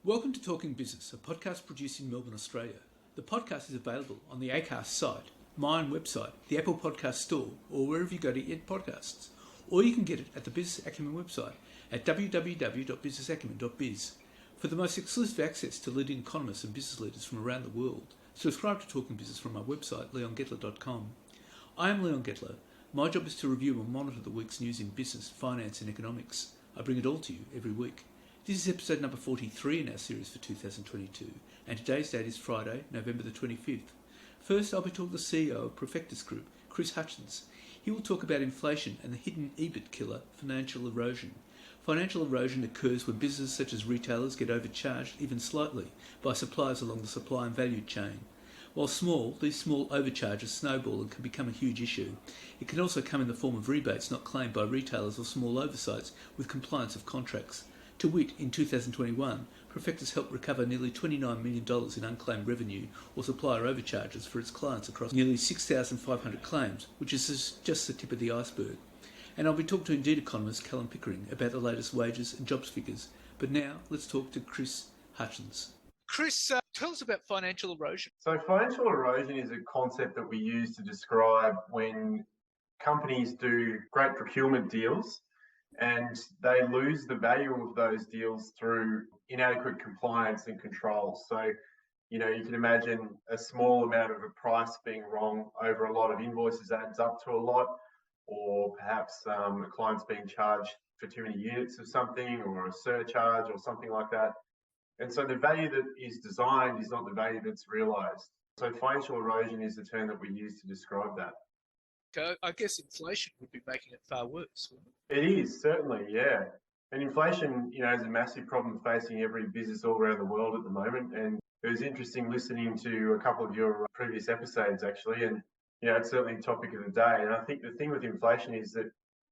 Welcome to Talking Business, a podcast produced in Melbourne, Australia. The podcast is available on the Acast site, my own website, the Apple Podcast Store, or wherever you go to get podcasts. Or you can get it at the Business Acumen website at www.businessacumen.biz. For the most exclusive access to leading economists and business leaders from around the world, subscribe to Talking Business from my website, leongettler.com. I am Leon Gettler. My job is to review and monitor the week's news in business, finance and economics. I bring it all to you every week. This is episode number 43 in our series for 2022, and today's date is Friday, November the 25th. First, I'll be talking to the CEO of Profectus Group, Chris Hutchins. He will talk about inflation and the hidden EBIT killer, financial erosion. Financial erosion occurs when businesses such as retailers get overcharged, even slightly, by suppliers along the supply and value chain. While small, these small overcharges snowball and can become a huge issue. It can also come in the form of rebates not claimed by retailers or small oversights with compliance of contracts. To wit, in 2021, Profectus helped recover nearly $29 million in unclaimed revenue or supplier overcharges for its clients across nearly 6,500 claims, which is just the tip of the iceberg. And I'll be talking to Indeed economist Callum Pickering about the latest wages and jobs figures. But now, let's talk to Chris Hutchins. Chris, tell us about financial erosion. So financial erosion is a concept that we use to describe when companies do great procurement deals and they lose the value of those deals through inadequate compliance and control. So, you can imagine a small amount of a price being wrong over a lot of invoices adds up to a lot, or perhaps a client's being charged for too many units of something or a surcharge or something like that. And so the value that is designed is not the value that's realised. So financial erosion is the term that we use to describe that. I guess inflation would be making it far worse, wouldn't it? It is, certainly, yeah. And inflation, is a massive problem facing every business all around the world at the moment. And it was interesting listening to a couple of your previous episodes, actually. And, it's certainly a topic of the day. And I think the thing with inflation is that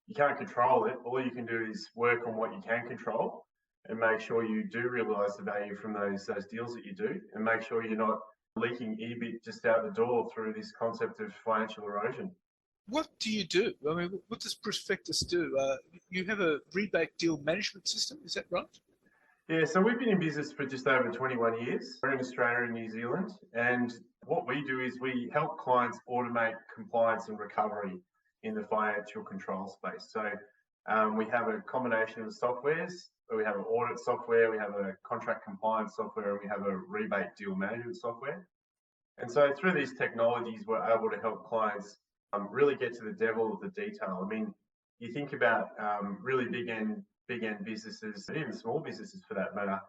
you can't control it. All you can do is work on what you can control and make sure you do realise the value from those deals that you do, and make sure you're not leaking EBIT just out the door through this concept of financial erosion. What do you do? I mean, what does Profectus do? You have a rebate deal management system, is that right? Yeah, so we've been in business for just over 21 years. We're in Australia and New Zealand, and what we do is we help clients automate compliance and recovery in the financial control space. So we have a combination of softwares. We have an audit software, we have a contract compliance software, and we have a rebate deal management software. And so through these technologies, we're able to help clients really get to the devil of the detail. I mean, you think about really big end businesses, and even small businesses for that matter,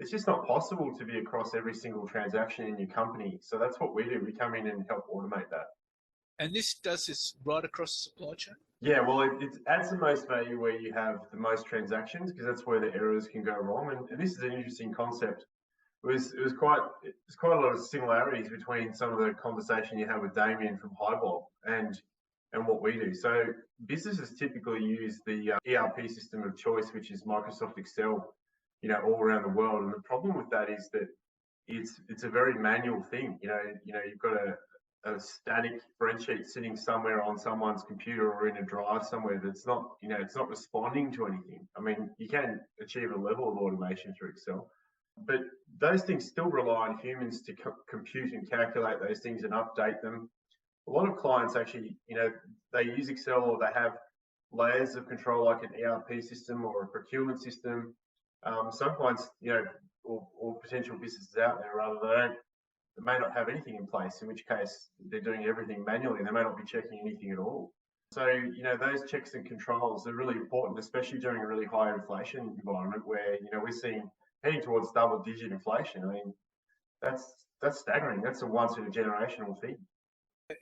it's just not possible to be across every single transaction in your company. So that's what we do. We come in and help automate that. And this does this right across the supply chain? Yeah, well, it adds the most value where you have the most transactions, because that's where the errors can go wrong. And this is an interesting concept. There's quite a lot of similarities between some of the conversation you have with Damien from Highball and what we do. So businesses typically use the ERP system of choice, which is Microsoft Excel, all around the world. And the problem with that is that it's a very manual thing. You've got a static spreadsheet sitting somewhere on someone's computer or in a drive somewhere that's not, it's not responding to anything. I mean, you can achieve a level of automation through Excel, but those things still rely on humans to compute and calculate those things and update them. A lot of clients actually, they use Excel, or they have layers of control like an ERP system or a procurement system. Some clients, or potential businesses out there rather, they may not have anything in place, in which case they're doing everything manually. They may not be checking anything at all. So, those checks and controls are really important, especially during a really high inflation environment where, we're heading towards double-digit inflation. I mean, that's staggering. That's a once-in-a-generational thing.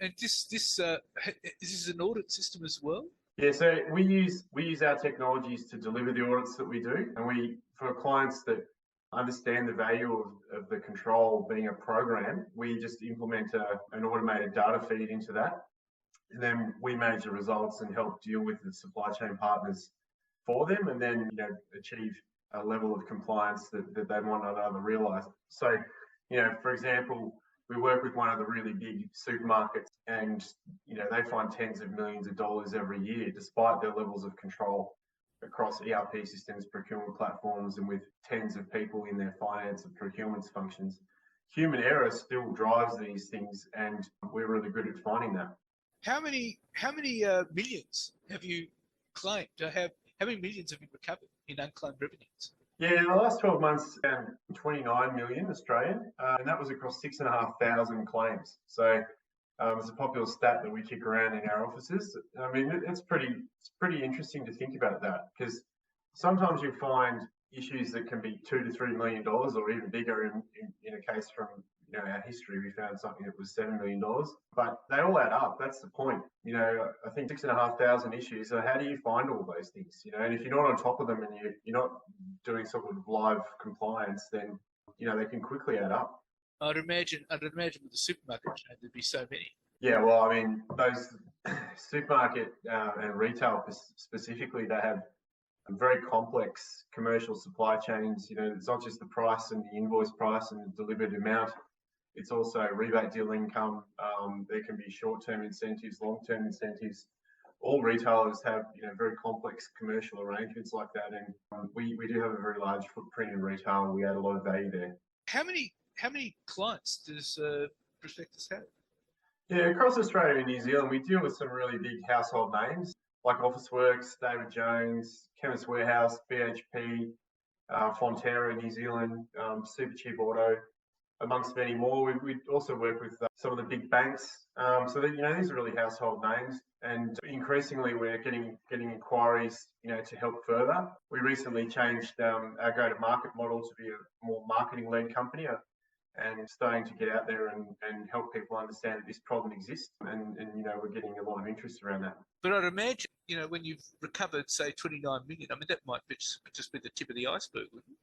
And is this an audit system as well? Yeah, so we use our technologies to deliver the audits that we do, and for clients that understand the value of the control being a program, we just implement an automated data feed into that, and then we manage the results and help deal with the supply chain partners for them, and then achieve a level of compliance that they might not ever realise. So, for example, we work with one of the really big supermarkets, and they find tens of millions of dollars every year despite their levels of control. across ERP systems, procurement platforms, and with tens of people in their finance and procurement functions. Human error still drives these things, and we're really good at finding that. How many millions have you claimed? How many millions have you recovered in unclaimed revenues? Yeah, in the last 12 months, around 29 million Australian, and that was across 6,500 claims. So it's a popular stat that we kick around in our offices. I mean, it's pretty interesting to think about that, because sometimes you find issues that can be $2 to $3 million, or even bigger. In a case from our history, we found something that was $7 million, but they all add up. That's the point. I think 6,500 issues. So how do you find all those things? And if you're not on top of them and you're not doing sort of live compliance, then they can quickly add up. I'd imagine with the supermarket chain there'd be so many. Yeah, well, I mean, those supermarket and retail specifically, they have very complex commercial supply chains. It's not just the price and the invoice price and the delivered amount. It's also rebate deal income. There can be short-term incentives, long-term incentives. All retailers have very complex commercial arrangements like that, and we do have a very large footprint in retail, and we add a lot of value there. How many clients does Profectus have? Yeah, across Australia and New Zealand, we deal with some really big household names like Officeworks, David Jones, Chemist Warehouse, BHP, Fonterra in New Zealand, Supercheap Auto, amongst many more. We also work with some of the big banks. So that, these are really household names, and increasingly we're getting inquiries, to help further. We recently changed our go-to-market model to be a more marketing-led company, and starting to get out there and help people understand that this problem exists, and we're getting a lot of interest around that. But I'd imagine, when you've recovered, say, 29 million, I mean, that might just be the tip of the iceberg, wouldn't it?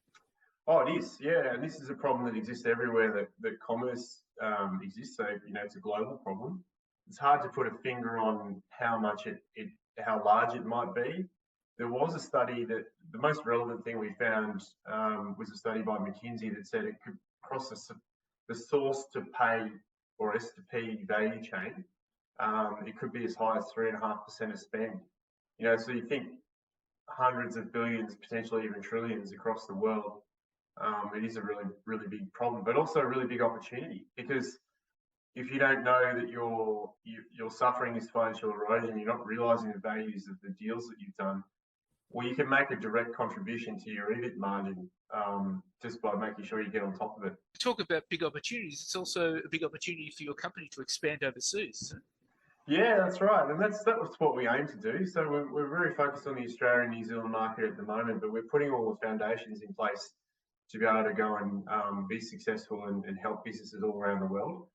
Oh, it is, yeah, and this is a problem that exists everywhere that commerce exists. So it's a global problem. It's hard to put a finger on how large it might be. There was a study that the most relevant thing we found was a study by McKinsey that said it could cross the source to pay or S to P value chain. It could be as high as 3.5% of spend. So you think hundreds of billions, potentially even trillions across the world. It is a really, really big problem, but also a really big opportunity, because if you don't know that you're suffering this financial erosion, you're not realizing the values of the deals that you've done, well, you can make a direct contribution to your EBIT margin just by making sure you get on top of it. Talk about big opportunities. It's also a big opportunity for your company to expand overseas. Yeah, that's right, and that's what we aim to do. So we're very focused on the Australian New Zealand market at the moment, but we're putting all the foundations in place to be able to go and be successful and help businesses all around the world.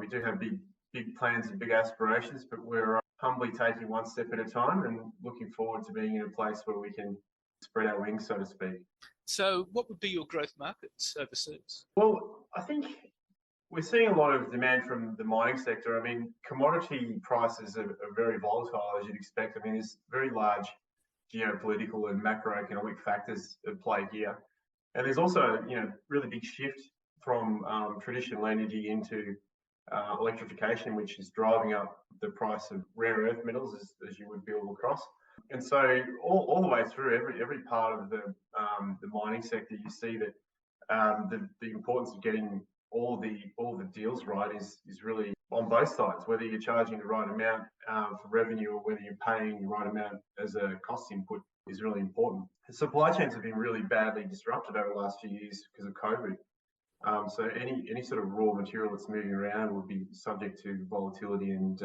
We do have big plans and big aspirations, but we're humbly taking one step at a time and looking forward to being in a place where we can spread our wings, so to speak. So what would be your growth markets overseas? Well, I think we're seeing a lot of demand from the mining sector. I mean, commodity prices are very volatile, as you'd expect. I mean, there's very large geopolitical and macroeconomic factors at play here. And there's also, really big shift from traditional energy into electrification, which is driving up the price of rare earth metals, as you would be all across. And so all the way through every part of the mining sector, you see that the importance of getting all the deals right is really on both sides. Whether you're charging the right amount for revenue or whether you're paying the right amount as a cost input is really important. The supply chains have been really badly disrupted over the last few years because of COVID. So any sort of raw material that's moving around will be subject to volatility and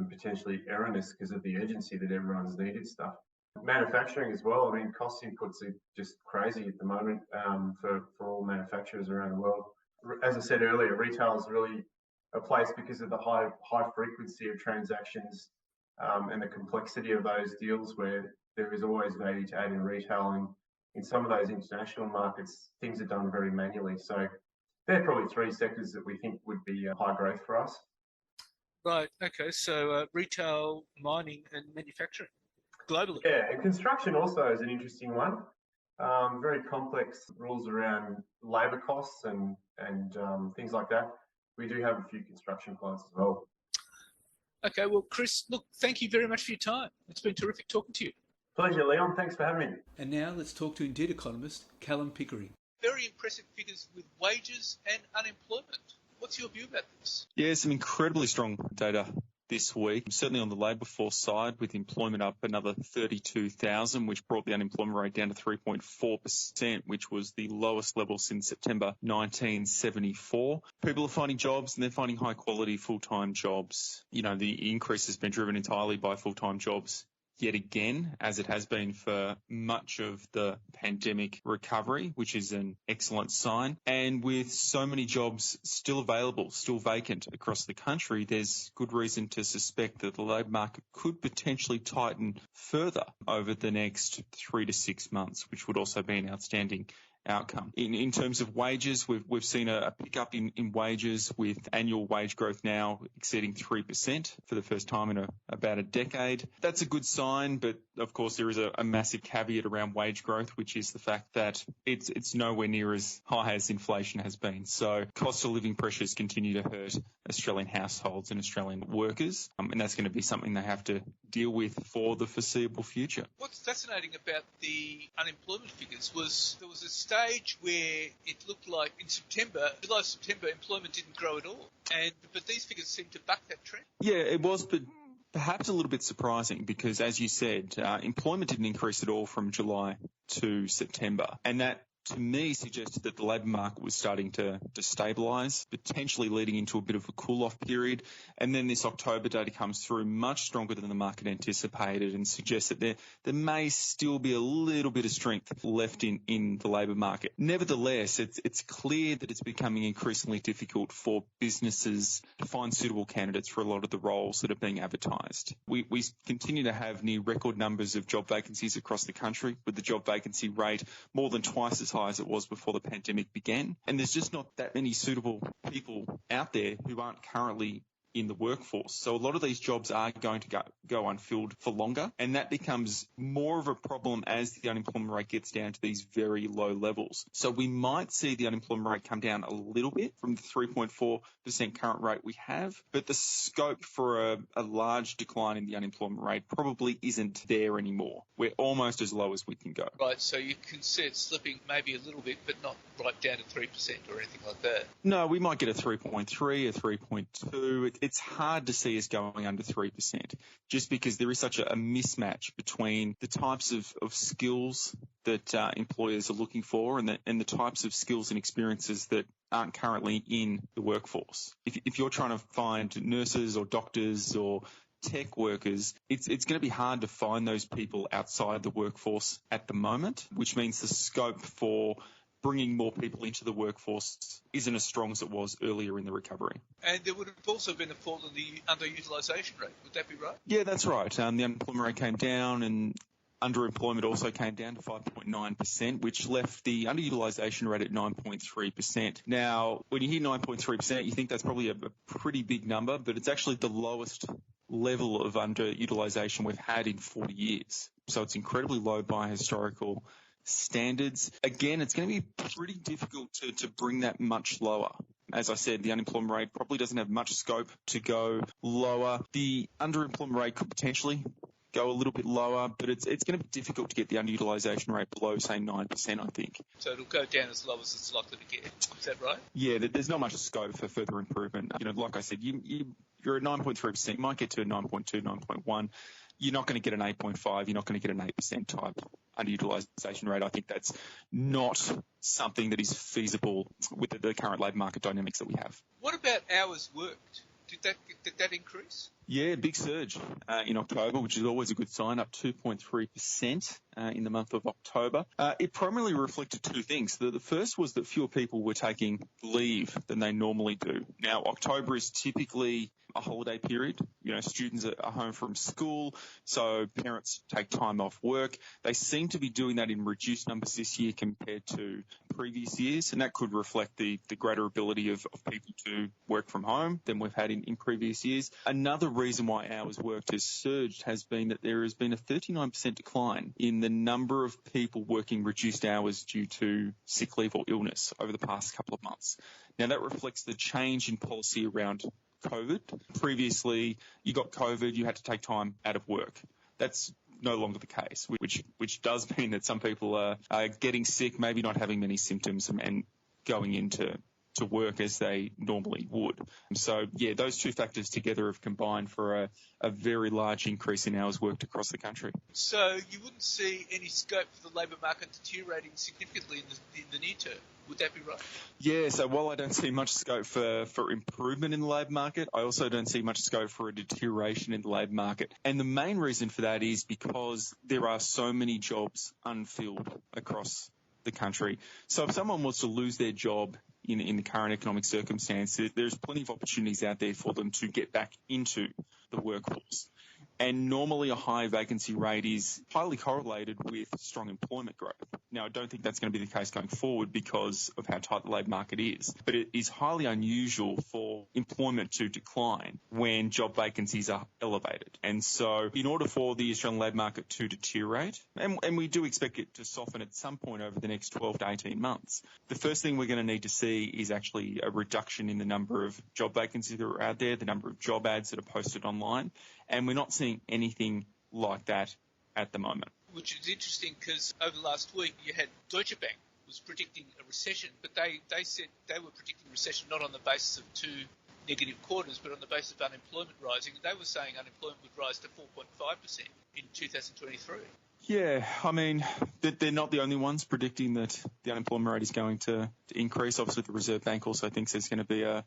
potentially erroneous because of the urgency that everyone's needed stuff. Manufacturing as well. I mean, cost inputs are just crazy at the moment for all manufacturers around the world. As I said earlier, retail is really a place because of the high frequency of transactions and the complexity of those deals, where there is always value to add in retail. And in some of those international markets, things are done very manually. So they're probably three sectors that we think would be high growth for us. Right. Okay. So retail, mining, and manufacturing globally. Yeah, and construction also is an interesting one. Very complex rules around labour costs and things like that. We do have a few construction clients as well. Okay. Well, Chris, look, thank you very much for your time. It's been terrific talking to you. Pleasure, Leon. Thanks for having me. And now let's talk to Indeed economist Callum Pickering. Very impressive figures with wages and unemployment. What's your view about this? Yeah, some incredibly strong data this week, certainly on the labour force side, with employment up another 32,000, which brought the unemployment rate down to 3.4%, which was the lowest level since September 1974. People are finding jobs and they're finding high quality full-time jobs. You know, the increase has been driven entirely by full-time jobs yet again, as it has been for much of the pandemic recovery, which is an excellent sign. And with so many jobs still available, still vacant across the country, there's good reason to suspect that the labour market could potentially tighten further over the next 3 to 6 months, which would also be an outstanding outcome. In terms of wages, we've seen a pickup in wages, with annual wage growth now exceeding 3% for the first time in about a decade. That's a good sign, but of course there is a massive caveat around wage growth, which is the fact that it's nowhere near as high as inflation has been. So cost of living pressures continue to hurt Australian households and Australian workers, and that's going to be something they have to deal with for the foreseeable future. What's fascinating about the unemployment figures was there was a stage where it looked like in July, September, employment didn't grow at all. But these figures seem to buck that trend. Yeah, it was, but perhaps a little bit surprising because, as you said, employment didn't increase at all from July to September. And that, to me, suggested that the labour market was starting to stabilise, potentially leading into a bit of a cool-off period. And then this October data comes through much stronger than the market anticipated and suggests that there may still be a little bit of strength left in the labour market. Nevertheless, it's clear that it's becoming increasingly difficult for businesses to find suitable candidates for a lot of the roles that are being advertised. We continue to have near record numbers of job vacancies across the country, with the job vacancy rate more than twice as high as it was before the pandemic began. And there's just not that many suitable people out there who aren't currently in the workforce. So a lot of these jobs are going to go unfilled for longer, and that becomes more of a problem as the unemployment rate gets down to these very low levels. So we might see the unemployment rate come down a little bit from the 3.4% current rate we have, but the scope for a large decline in the unemployment rate probably isn't there anymore. We're almost as low as we can go. Right, so you can see it slipping maybe a little bit, but not right down to 3% or anything like that. No, we might get a 3.3, a 3.2. It's hard to see us going under 3%, just because there is such a mismatch between the types of skills that employers are looking for and the types of skills and experiences that aren't currently in the workforce. If you're trying to find nurses or doctors or tech workers, it's going to be hard to find those people outside the workforce at the moment, which means the scope for bringing more people into the workforce isn't as strong as it was earlier in the recovery. And there would have also been a fall in the underutilisation rate. Would that be right? Yeah, that's right. The unemployment rate came down and underemployment also came down to 5.9%, which left the underutilisation rate at 9.3%. Now, when you hear 9.3%, you think that's probably a pretty big number, but it's actually the lowest level of underutilisation we've had in 40 years. So it's incredibly low by historical standards. Again, it's going to be pretty difficult to bring that much lower. As I said, the unemployment rate probably doesn't have much scope to go lower. The underemployment rate could potentially go a little bit lower, but it's going to be difficult to get the underutilisation rate below, say, 9%, I think. So it'll go down as low as it's likely to get. Is that right? Yeah, there's not much scope for further improvement. You know, like I said, you're at 9.3%, you might get to a 9.2, 9.1. You're not going to get an 8.5. You're not going to get an 8% type underutilisation rate. I think that's not something that is feasible with the current labour market dynamics that we have. What about hours worked? Did that increase? Yeah, big surge in October, which is always a good sign, up 2.3% in the month of October. It primarily reflected two things. The first was that fewer people were taking leave than they normally do. Now, October is typically a holiday period. You know, students are home from school, so parents take time off work. They seem to be doing that in reduced numbers this year compared to previous years, and that could reflect the greater ability of people to work from home than we've had in previous years. Another reason why hours worked has surged has been that there has been a 39% decline in the number of people working reduced hours due to sick leave or illness over the past couple of months. Now, that reflects the change in policy around COVID. Previously, you got COVID, you had to take time out of work. That's no longer the case, which does mean that some people are getting sick, maybe not having many symptoms and going into work as they normally would. So, yeah, those two factors together have combined for a very large increase in hours worked across the country. So you wouldn't see any scope for the labour market deteriorating significantly in the near term. Would that be right? Yeah, so while I don't see much scope for improvement in the labour market, I also don't see much scope for a deterioration in the labour market. And the main reason for that is because there are so many jobs unfilled across the country. So if someone wants to lose their job in the current economic circumstances, there's plenty of opportunities out there for them to get back into the workforce. And normally a high vacancy rate is highly correlated with strong employment growth. Now, I don't think that's going to be the case going forward because of how tight the labour market is, but it is highly unusual for employment to decline when job vacancies are elevated. And so in order for the Australian labour market to deteriorate, and we do expect it to soften at some point over the next 12 to 18 months, the first thing we're going to need to see is actually a reduction in the number of job vacancies that are out there, the number of job ads that are posted online, and we're not seeing anything like that at the moment. Which is interesting because over the last week you had Deutsche Bank was predicting a recession, but they said they were predicting recession not on the basis of two negative quarters, but on the basis of unemployment rising. They were saying unemployment would rise to 4.5% in 2023. Yeah, I mean, they're not the only ones predicting that the unemployment rate is going to increase. Obviously, the Reserve Bank also thinks there's going to be a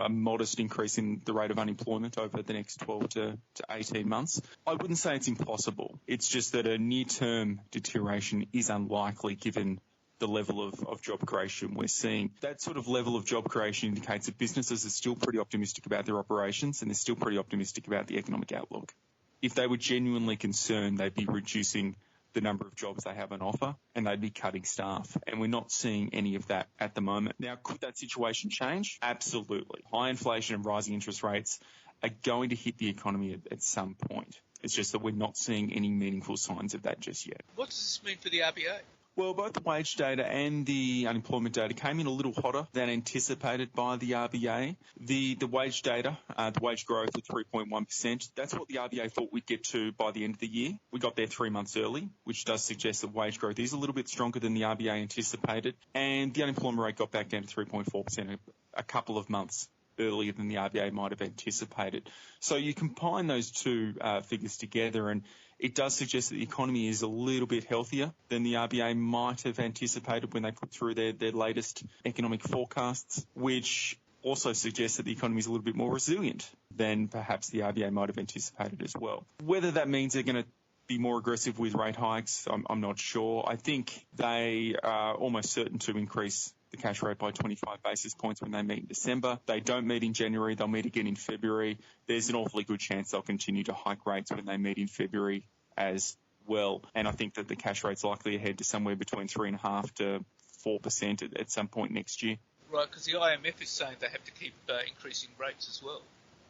modest increase in the rate of unemployment over the next 12 to 18 months. I wouldn't say it's impossible. It's just that a near-term deterioration is unlikely given the level of job creation we're seeing. That sort of level of job creation indicates that businesses are still pretty optimistic about their operations and they're still pretty optimistic about the economic outlook. If they were genuinely concerned, they'd be reducing the number of jobs they have on offer and they'd be cutting staff. And we're not seeing any of that at the moment. Now, could that situation change? Absolutely. High inflation and rising interest rates are going to hit the economy at some point. It's just that we're not seeing any meaningful signs of that just yet. What does this mean for the RBA? Well, both the wage data and the unemployment data came in a little hotter than anticipated by the RBA. The wage data, the wage growth of 3.1%, that's what the RBA thought we'd get to by the end of the year. We got there 3 months early, which does suggest that wage growth is a little bit stronger than the RBA anticipated. And the unemployment rate got back down to 3.4% a couple of months earlier than the RBA might have anticipated. So you combine those two figures together and it does suggest that the economy is a little bit healthier than the RBA might have anticipated when they put through their latest economic forecasts, which also suggests that the economy is a little bit more resilient than perhaps the RBA might have anticipated as well. Whether that means they're going to be more aggressive with rate hikes, I'm not sure. I think they are almost certain to increase the cash rate by 25 basis points when they meet in December. They don't meet in January, they'll meet again in February. There's an awfully good chance they'll continue to hike rates when they meet in February as well. And I think that the cash rate's likely to head to somewhere between 3.5% to 4% at some point next year. Right, because the IMF is saying they have to keep increasing rates as well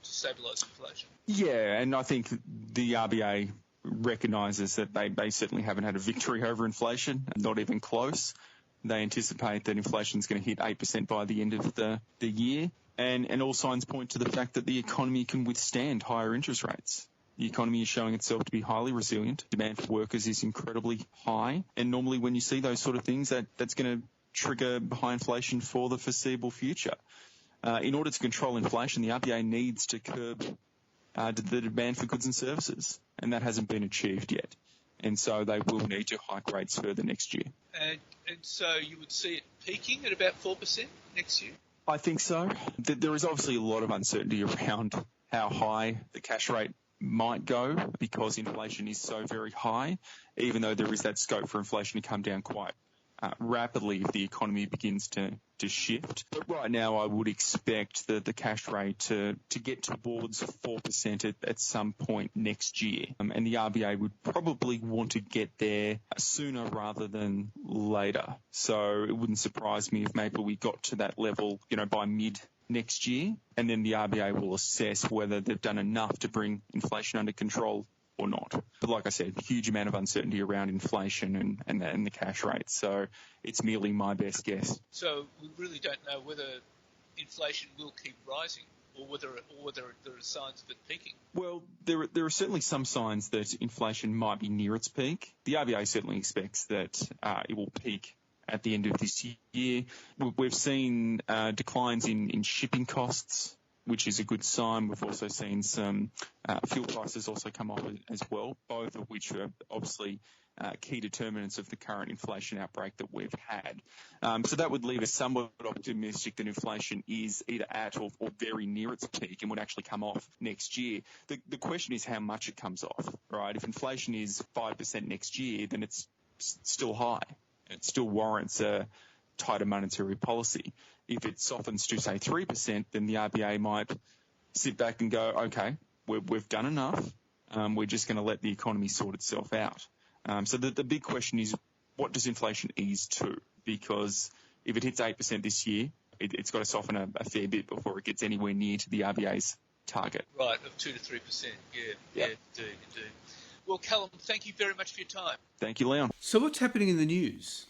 to stabilise inflation. Yeah, and I think the RBA recognises that they certainly haven't had a victory over inflation, not even close. They anticipate that inflation is going to hit 8% by the end of the year. And all signs point to the fact that the economy can withstand higher interest rates. The economy is showing itself to be highly resilient. Demand for workers is incredibly high. And normally when you see those sort of things, that's going to trigger high inflation for the foreseeable future. In order to control inflation, the RBA needs to curb the demand for goods and services. And that hasn't been achieved yet. And so they will need to hike rates further next year. And so you would see it peaking at about 4% next year? I think so. There is obviously a lot of uncertainty around how high the cash rate might go because inflation is so very high, even though there is that scope for inflation to come down quite rapidly if the economy begins to shift. But right now I would expect the cash rate to get towards 4% at some point next year. And the RBA would probably want to get there sooner rather than later. So it wouldn't surprise me if maybe we got to that level, by mid next year, and then the RBA will assess whether they've done enough to bring inflation under control or not. But like I said, huge amount of uncertainty around inflation and the cash rate. So it's merely my best guess. So we really don't know whether inflation will keep rising or whether there are signs of it peaking? Well, there are certainly some signs that inflation might be near its peak. The RBA certainly expects that it will peak at the end of this year. We've seen declines in shipping costs, which is a good sign. We've also seen some fuel prices also come off as well, both of which are obviously key determinants of the current inflation outbreak that we've had. So that would leave us somewhat optimistic that inflation is either at or very near its peak and would actually come off next year. The question is how much it comes off, right? If inflation is 5% next year, then it's still high. It still warrants a tighter monetary policy. If it softens to, say, 3%, then the RBA might sit back and go, okay, we've done enough. We're just going to let the economy sort itself out. So the big question is, what does inflation ease to? Because if it hits 8% this year, it's got to soften a fair bit before it gets anywhere near to the RBA's target. Right, of 2 to 3%. Yeah, indeed. Well, Callum, thank you very much for your time. Thank you, Leon. So what's happening in the news?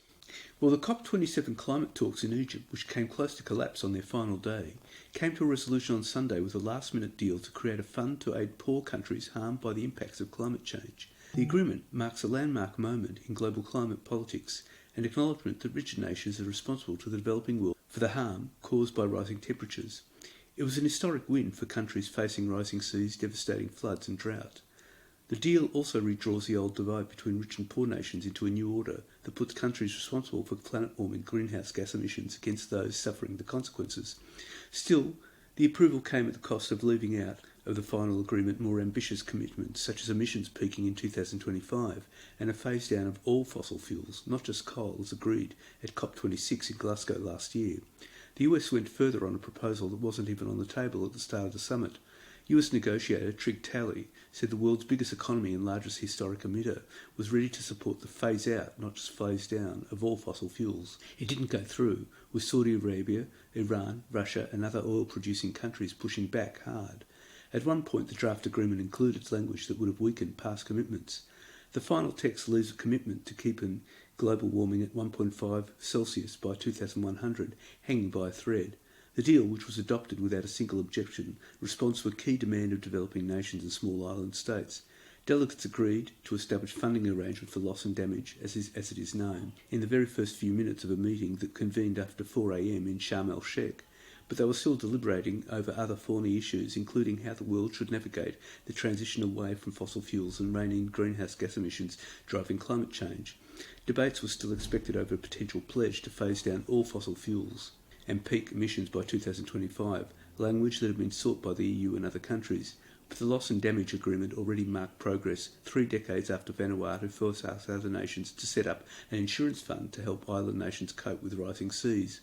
Well, the COP27 climate talks in Egypt, which came close to collapse on their final day, came to a resolution on Sunday with a last-minute deal to create a fund to aid poor countries harmed by the impacts of climate change. The agreement marks a landmark moment in global climate politics and acknowledgement that richer nations are responsible to the developing world for the harm caused by rising temperatures. It was an historic win for countries facing rising seas, devastating floods and drought. The deal also redraws the old divide between rich and poor nations into a new order that puts countries responsible for planet-warming greenhouse gas emissions against those suffering the consequences. Still, the approval came at the cost of leaving out of the final agreement more ambitious commitments, such as emissions peaking in 2025 and a phase down of all fossil fuels, not just coal, as agreed at COP26 in Glasgow last year. The US went further on a proposal that wasn't even on the table at the start of the summit. US negotiator Trig Talley said the world's biggest economy and largest historic emitter was ready to support the phase out, not just phase down, of all fossil fuels. It didn't go through, with Saudi Arabia, Iran, Russia and other oil-producing countries pushing back hard. At one point, the draft agreement included language that would have weakened past commitments. The final text leaves a commitment to keeping global warming at 1.5 Celsius by 2100 hanging by a thread. The deal, which was adopted without a single objection, responds to a key demand of developing nations and small island states. Delegates agreed to establish funding arrangement for loss and damage, as it is known, in the very first few minutes of a meeting that convened after 4 a.m. in Sharm el-Sheikh. But they were still deliberating over other thorny issues, including how the world should navigate the transition away from fossil fuels and rein in greenhouse gas emissions driving climate change. Debates were still expected over a potential pledge to phase down all fossil fuels and peak emissions by 2025, language that had been sought by the EU and other countries. But the loss and damage agreement already marked progress 3 decades after Vanuatu forced other nations to set up an insurance fund to help island nations cope with rising seas.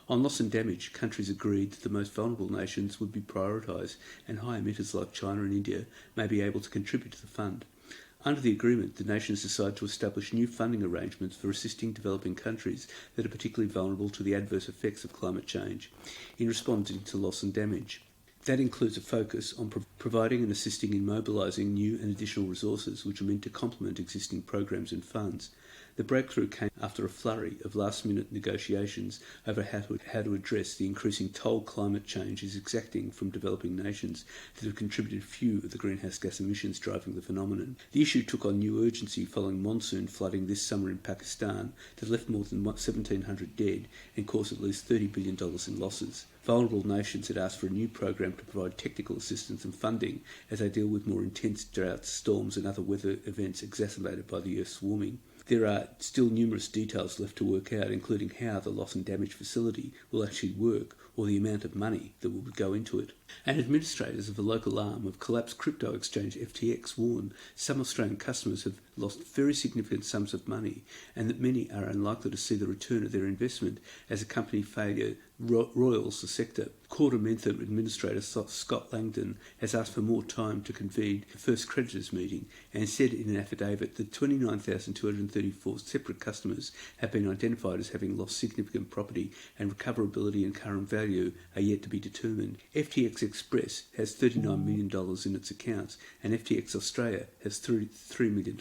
On loss and damage, countries agreed that the most vulnerable nations would be prioritised and high emitters like China and India may be able to contribute to the fund. Under the agreement, the nations decide to establish new funding arrangements for assisting developing countries that are particularly vulnerable to the adverse effects of climate change in responding to loss and damage. That includes a focus on providing and assisting in mobilising new and additional resources which are meant to complement existing programs and funds. The breakthrough came after a flurry of last-minute negotiations over how to address the increasing toll climate change is exacting from developing nations that have contributed few of the greenhouse gas emissions driving the phenomenon. The issue took on new urgency following monsoon flooding this summer in Pakistan that left more than 1,700 dead and caused at least $30 billion in losses. Vulnerable nations had asked for a new program to provide technical assistance and funding as they deal with more intense droughts, storms and other weather events exacerbated by the Earth's warming. There are still numerous details left to work out, including how the loss and damage facility will actually work or the amount of money that will go into it. And administrators of the local arm of collapsed crypto exchange FTX warn some Australian customers have lost very significant sums of money and that many are unlikely to see the return of their investment as a company failure roils the sector. Quarter Mentham administrator Scott Langdon has asked for more time to convene the first creditors meeting and said in an affidavit that 29,234 separate customers have been identified as having lost significant property and recoverability and current value are yet to be determined. FTX Express has $39 million in its accounts and FTX Australia has $3 million.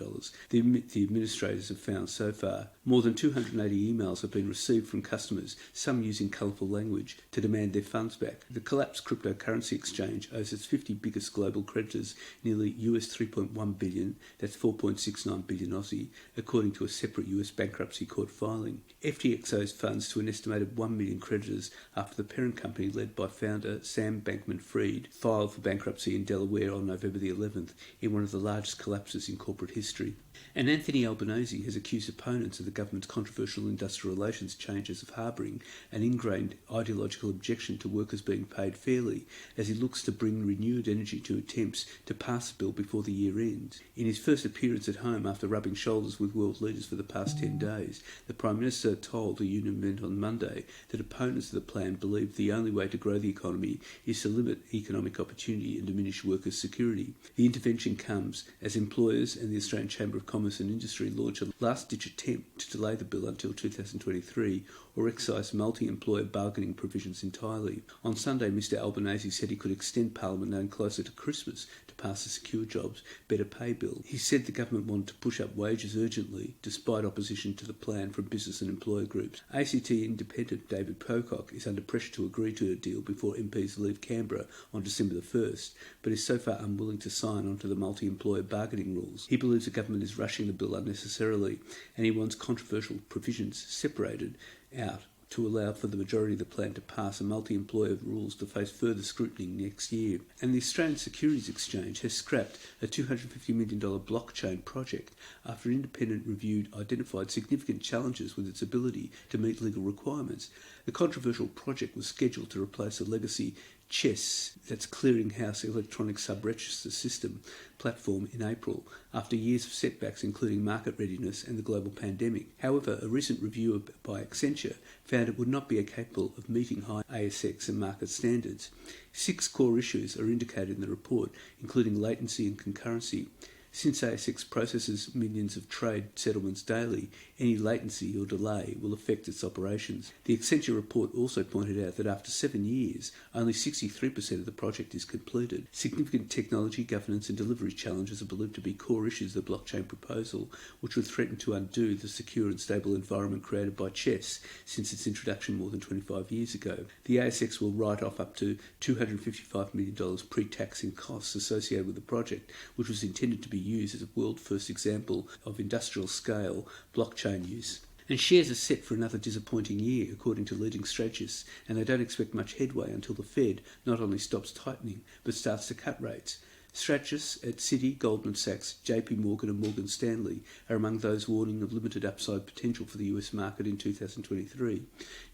the administrators have found so far. More than 280 emails have been received from customers, some using colourful language, to demand their funds back. The collapsed cryptocurrency exchange owes its 50 biggest global creditors nearly US $3.1 billion, that's 4.69 billion Aussie, according to a separate US bankruptcy court filing. FTX owes funds to an estimated 1 million creditors after the parent company, led by founder Sam Bankman-Fried, filed for bankruptcy in Delaware on November the 11th in one of the largest collapses in corporate history. And Anthony Albanese has accused opponents of the government's controversial industrial relations changes of harbouring an ingrained ideological objection to workers being paid fairly, as he looks to bring renewed energy to attempts to pass the bill before the year ends. In his first appearance at home after rubbing shoulders with world leaders for the past 10 days, the Prime Minister told a union event on Monday that opponents of the plan believe the only way to grow the economy is to limit economic opportunity and diminish workers' security. The intervention comes as employers and the Australian Chamber of Commerce and Industry launch a last-ditch attempt to delay the bill until 2023 or excise multi-employer bargaining provisions entirely. On Sunday, Mr Albanese said he could extend Parliament no closer to Christmas to pass the Secure Jobs Better Pay Bill. He said the government wanted to push up wages urgently, despite opposition to the plan from business and employer groups. ACT Independent David Pocock is under pressure to agree to a deal before MPs leave Canberra on December the 1st, but is so far unwilling to sign onto the multi-employer bargaining rules. He believes the government is rushing the bill unnecessarily, and he wants controversial provisions separated out to allow for the majority of the plan to pass and multi-employer rules to face further scrutiny next year. And the Australian Securities Exchange has scrapped a $250 million blockchain project after an independent review identified significant challenges with its ability to meet legal requirements. The controversial project was scheduled to replace a legacy CHESS, that's Clearinghouse Electronic Sub-Register System platform, in April, after years of setbacks including market readiness and the global pandemic. However, a recent review by Accenture found it would not be capable of meeting high ASX and market standards. 6 core issues are indicated in the report, including latency and concurrency. Since ASX processes millions of trade settlements daily, any latency or delay will affect its operations. The Accenture report also pointed out that after 7 years, only 63% of the project is completed. Significant technology, governance and delivery challenges are believed to be core issues of the blockchain proposal, which would threaten to undo the secure and stable environment created by CHESS since its introduction more than 25 years ago. The ASX will write off up to $255 million pre-tax in costs associated with the project, which was intended to be used as a world-first example of industrial-scale blockchain use. And shares are set for another disappointing year, according to leading strategists, and they don't expect much headway until the Fed not only stops tightening, but starts to cut rates. Strategists at Citi, Goldman Sachs, JP Morgan and Morgan Stanley are among those warning of limited upside potential for the US market in 2023.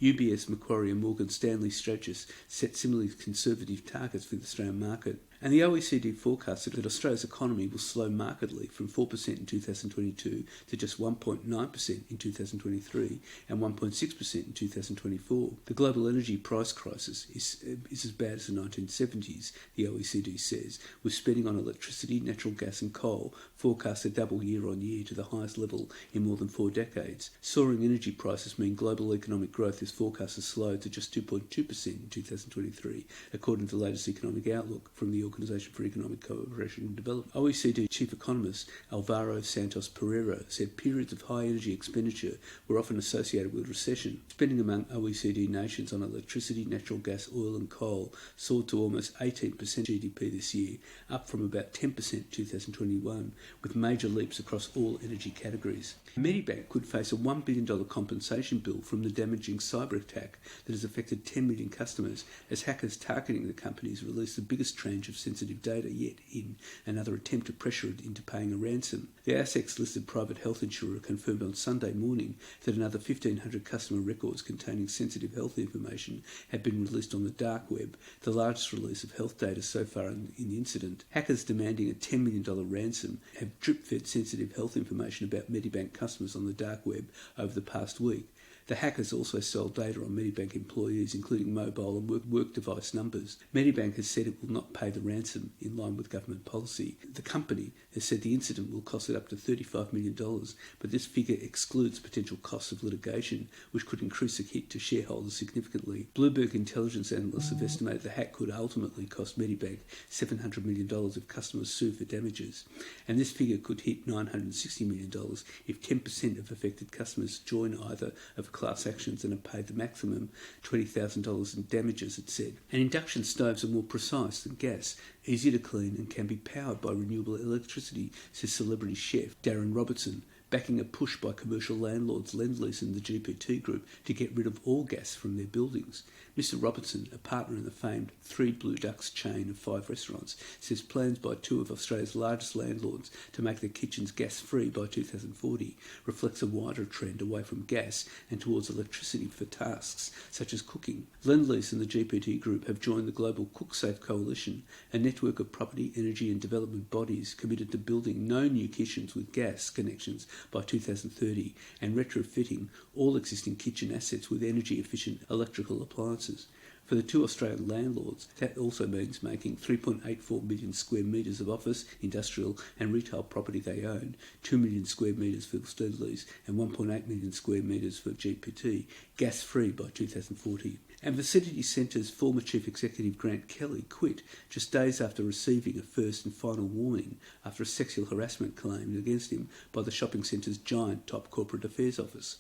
UBS, Macquarie and Morgan Stanley strategists set similarly conservative targets for the Australian market. And the OECD forecasted that Australia's economy will slow markedly from 4% in 2022 to just 1.9% in 2023 and 1.6% in 2024. The global energy price crisis is as bad as the 1970s, the OECD says, with spending on electricity, natural gas and coal forecast to double year on year to the highest level in more than 4 decades. Soaring energy prices mean global economic growth is forecast to slow to just 2.2% in 2023, according to the latest economic outlook from the Organisation for Economic Cooperation and Development. OECD Chief Economist Alvaro Santos Pereira said periods of high energy expenditure were often associated with recession. Spending among OECD nations on electricity, natural gas, oil and coal soared to almost 18% GDP this year, up from about 10% in 2021, with major leaps across all energy categories. Medibank could face a $1 billion compensation bill from the damaging cyberattack that has affected 10 million customers, as hackers targeting the companies released the biggest tranche of sensitive data yet in another attempt to pressure it into paying a ransom. The ASX-listed private health insurer confirmed on Sunday morning that another 1,500 customer records containing sensitive health information had been released on the dark web, the largest release of health data so far in the incident. Hackers demanding a $10 million ransom have drip-fed sensitive health information about Medibank customers on the dark web over the past week. The hackers also stole data on Medibank employees, including mobile and work device numbers. Medibank has said it will not pay the ransom in line with government policy. The company has said the incident will cost it up to $35 million, but this figure excludes potential costs of litigation, which could increase the hit to shareholders significantly. Bloomberg intelligence analysts have estimated the hack could ultimately cost Medibank $700 million if customers sue for damages, and this figure could hit $960 million if 10% of affected customers join either of class actions and have paid the maximum $20,000 in damages, it said. And induction stoves are more precise than gas, easier to clean and can be powered by renewable electricity, says celebrity chef Darren Robertson, backing a push by commercial landlords Lend-Lease and the GPT Group to get rid of all gas from their buildings. Mr Robertson, a partner in the famed Three Blue Ducks chain of 5 restaurants, says plans by 2 of Australia's largest landlords to make their kitchens gas-free by 2040 reflects a wider trend away from gas and towards electricity for tasks such as cooking. Lend-Lease and the GPT Group have joined the global CookSafe Coalition, a network of property, energy and development bodies committed to building no new kitchens with gas connections by 2030 and retrofitting all existing kitchen assets with energy-efficient electrical appliances. For the 2 Australian landlords, that also means making 3.84 million square metres of office, industrial and retail property they own, 2 million square metres for Lend-Lease and 1.8 million square metres for GPT, gas-free by 2040. And Vicinity Centre's former Chief Executive Grant Kelly quit just days after receiving a first and final warning after a sexual harassment claim against him by the shopping centre's giant top corporate affairs office.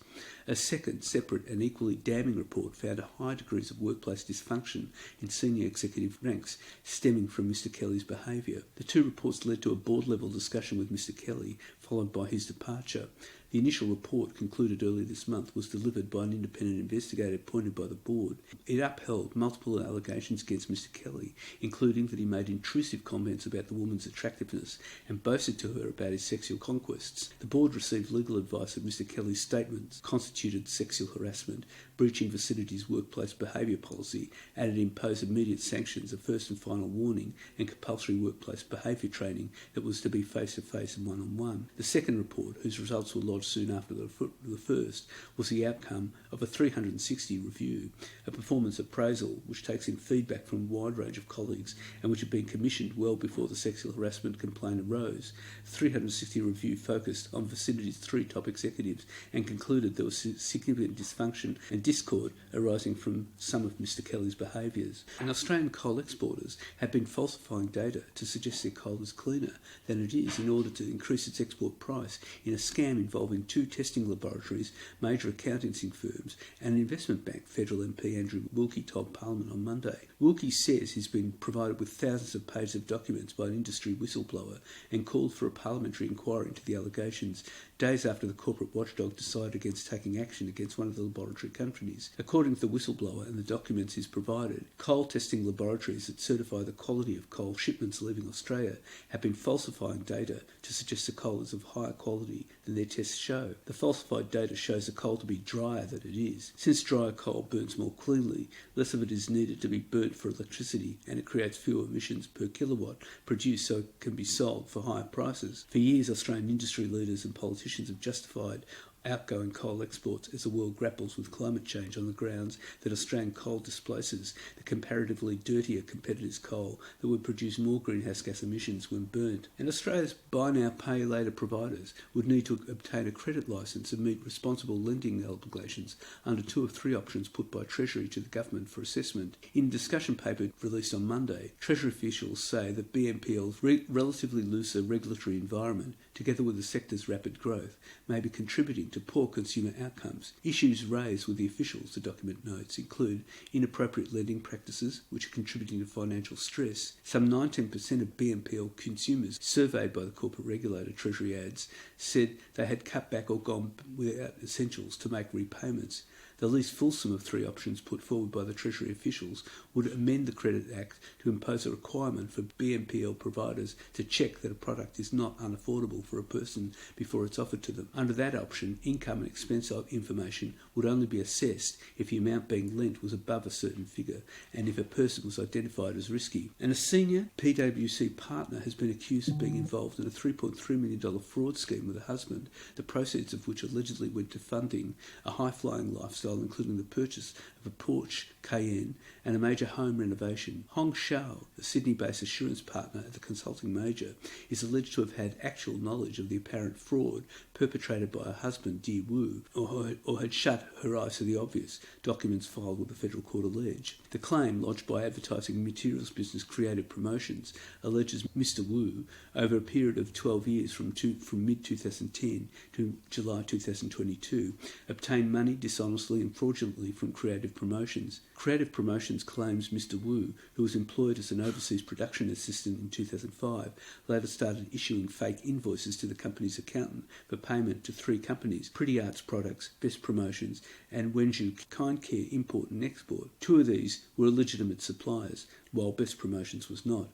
A second, separate and equally damning report found high degrees of workplace dysfunction in senior executive ranks stemming from Mr Kelly's behaviour. The 2 reports led to a board-level discussion with Mr Kelly, followed by his departure. The initial report, concluded early this month, was delivered by an independent investigator appointed by the board. It upheld multiple allegations against Mr Kelly, including that he made intrusive comments about the woman's attractiveness and boasted to her about his sexual conquests. The board received legal advice that Mr Kelly's statements constituted sexual harassment, breaching Vicinity's workplace behaviour policy, and it imposed immediate sanctions, a first and final warning, and compulsory workplace behaviour training that was to be face-to-face and one-on-one. The second report, whose results were lodged soon after the first, was the outcome of a 360 review, a performance appraisal which takes in feedback from a wide range of colleagues and which had been commissioned well before the sexual harassment complaint arose. The 360 review focused on Vicinity's 3 top executives and concluded there was significant dysfunction and discord arising from some of Mr Kelly's behaviours. And Australian coal exporters have been falsifying data to suggest their coal is cleaner than it is in order to increase its export price in a scam involving 2 testing laboratories, major accountancy firms and an investment bank, Federal MP Andrew Wilkie told Parliament on Monday. Wilkie says he's been provided with thousands of pages of documents by an industry whistleblower and called for a parliamentary inquiry into the allegations days after the corporate watchdog decided against taking action against one of the laboratory companies. According to the whistleblower and the documents he's provided, coal testing laboratories that certify the quality of coal shipments leaving Australia have been falsifying data to suggest the coal is of higher quality than their tests show. The falsified data shows the coal to be drier than it is. Since drier coal burns more cleanly, less of it is needed to be burnt for electricity and it creates fewer emissions per kilowatt produced, so it can be sold for higher prices. For years, Australian industry leaders and politicians have justified outgoing coal exports as the world grapples with climate change on the grounds that Australian coal displaces the comparatively dirtier competitors' coal that would produce more greenhouse gas emissions when burnt. And Australia's buy now, pay later providers would need to obtain a credit licence and meet responsible lending obligations under 2 of 3 options put by Treasury to the government for assessment. In a discussion paper released on Monday, Treasury officials say that BNPL's relatively looser regulatory environment, together with the sector's rapid growth, may be contributing to poor consumer outcomes. Issues raised with the officials, the document notes, include inappropriate lending practices, which are contributing to financial stress. Some 19% of BNPL consumers surveyed by the corporate regulator Treasury Ads said they had cut back or gone without essentials to make repayments. The least fulsome of three options put forward by the Treasury officials would amend the Credit Act to impose a requirement for BNPL providers to check that a product is not unaffordable for a person before it's offered to them. Under that option, income and expense information would only be assessed if the amount being lent was above a certain figure and if a person was identified as risky. And a senior PwC partner has been accused of being involved in a $3.3 million fraud scheme with a husband, the proceeds of which allegedly went to funding a high-flying lifestyle, including the purchase of a Porsche Cayenne and a major home renovation. Hong Shao, a Sydney-based assurance partner at the consulting major, is alleged to have had actual knowledge of the apparent fraud perpetrated by her husband, Di Wu, or had shut her eyes to the obvious, documents filed with the federal court allege. The claim, lodged by advertising materials business Creative Promotions, alleges Mr. Wu, over a period of 12 years from mid-2010 to July 2022, obtained money dishonestly and fraudulently from Creative Promotions. Creative Promotions claims Mr. Wu, who was employed as an overseas production assistant in 2005, later started issuing fake invoices to the company's accountant for payment to three companies: Pretty Arts Products, Best Promotions, and Wenzhou Kind Care Import and Export. Two of these were legitimate suppliers, while Best Promotions was not.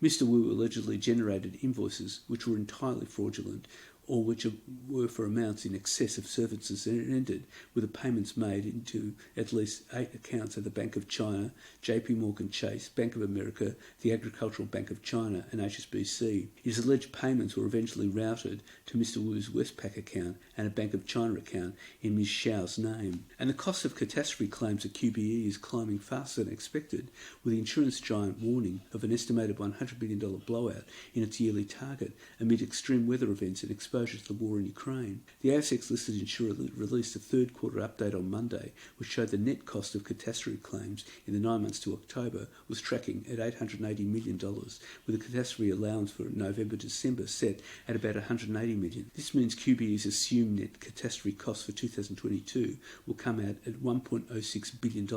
Mr. Wu allegedly generated invoices which were entirely fraudulent, or which were for amounts in excess of services rendered, with the payments made into at least 8 accounts at the Bank of China, JP Morgan Chase, Bank of America, the Agricultural Bank of China and HSBC. His alleged payments were eventually routed to Mr. Wu's Westpac account and a Bank of China account in Ms. Xiao's name. And the cost of catastrophe claims at QBE is climbing faster than expected, with the insurance giant warning of an estimated $100 billion blowout in its yearly target amid extreme weather events and exposure to the war in Ukraine. The ASX-listed insurer released a third quarter update on Monday, which showed the net cost of catastrophe claims in the 9 months to October was tracking at $880 million, with a catastrophe allowance for November to December set at about $180 million. This means QBE's assumed net catastrophe costs for 2022 will come out at $1.06 billion,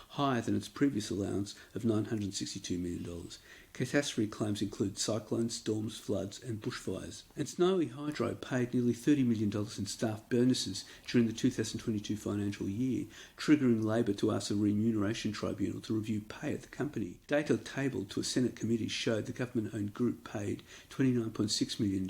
higher than its previous allowance of $962 million. Catastrophe claims include cyclones, storms, floods and bushfires. And Snowy Hydro paid nearly $30 million in staff bonuses during the 2022 financial year, triggering Labor to ask the Remuneration Tribunal to review pay at the company. Data tabled to a Senate committee showed the government-owned group paid $29.6 million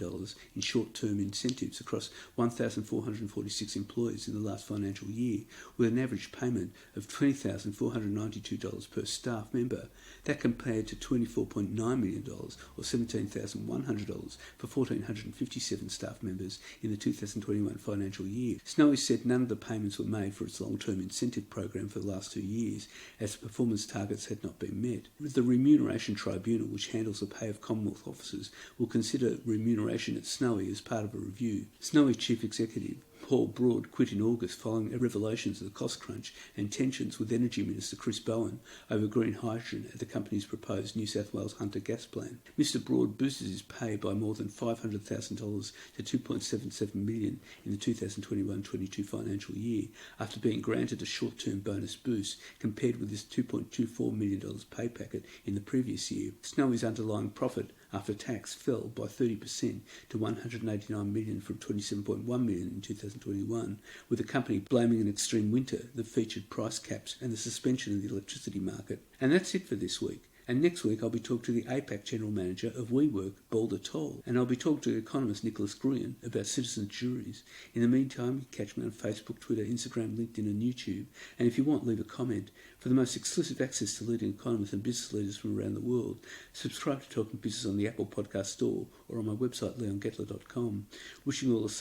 in short-term incentives across 1,446 employees in the last financial year, with an average payment of $20,492 per staff member. That compared to $24.9 million or $17,100 for 1,457 staff members in the 2021 financial year. Snowy said none of the payments were made for its long-term incentive program for the last 2 years, as performance targets had not been met. The Remuneration Tribunal, which handles the pay of Commonwealth officers, will consider remuneration at Snowy as part of a review. Snowy Chief Executive Paul Broad quit in August following revelations of the cost crunch and tensions with Energy Minister Chris Bowen over green hydrogen at the company's proposed New South Wales Hunter gas plant. Mr Broad boosted his pay by more than $500,000 to $2.77 million in the 2021-22 financial year, after being granted a short-term bonus boost compared with his $2.24 million pay packet in the previous year. Snowy's underlying profit after tax fell by 30% to $189 million from $27.1 million in 2021, with the company blaming an extreme winter that featured price caps and the suspension of the electricity market. And that's it for this week. And next week I'll be talking to the APAC General Manager of WeWork, Balder Toll, and I'll be talking to economist Nicholas Gruen about citizen juries. In the meantime, you can catch me on Facebook, Twitter, Instagram, LinkedIn and YouTube. And if you want, leave a comment. For the most exclusive access to leading economists and business leaders from around the world, subscribe to Talking Business on the Apple Podcast Store or on my website, leongettler.com. Wishing you all a